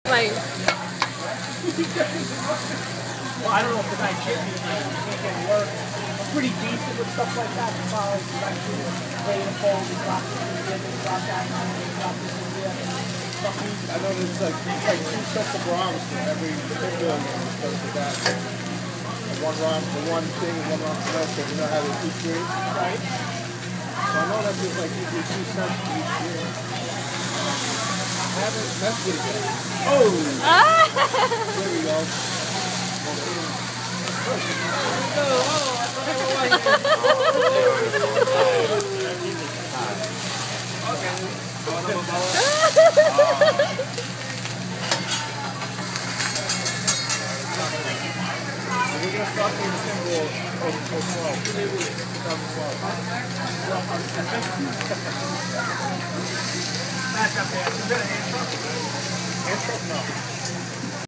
Like, Well, I don't know if the guy chipped me, like, you can't get work. I'm pretty decent with stuff like that. As far as actually playing the phone, we drop this in here, we drop that in here, we drop this in here. I know there's like two sets of ROMs for every particular one because of that. One ROM for one thing and one ROM for that, so you know how they keep green. Right. So I know that there's like usually 2 cents for each year. I haven't messed with it yet. Oh! There we go. We're going to start doing the symbol over 2012. Back up there. Hand truck? Hand truck? No.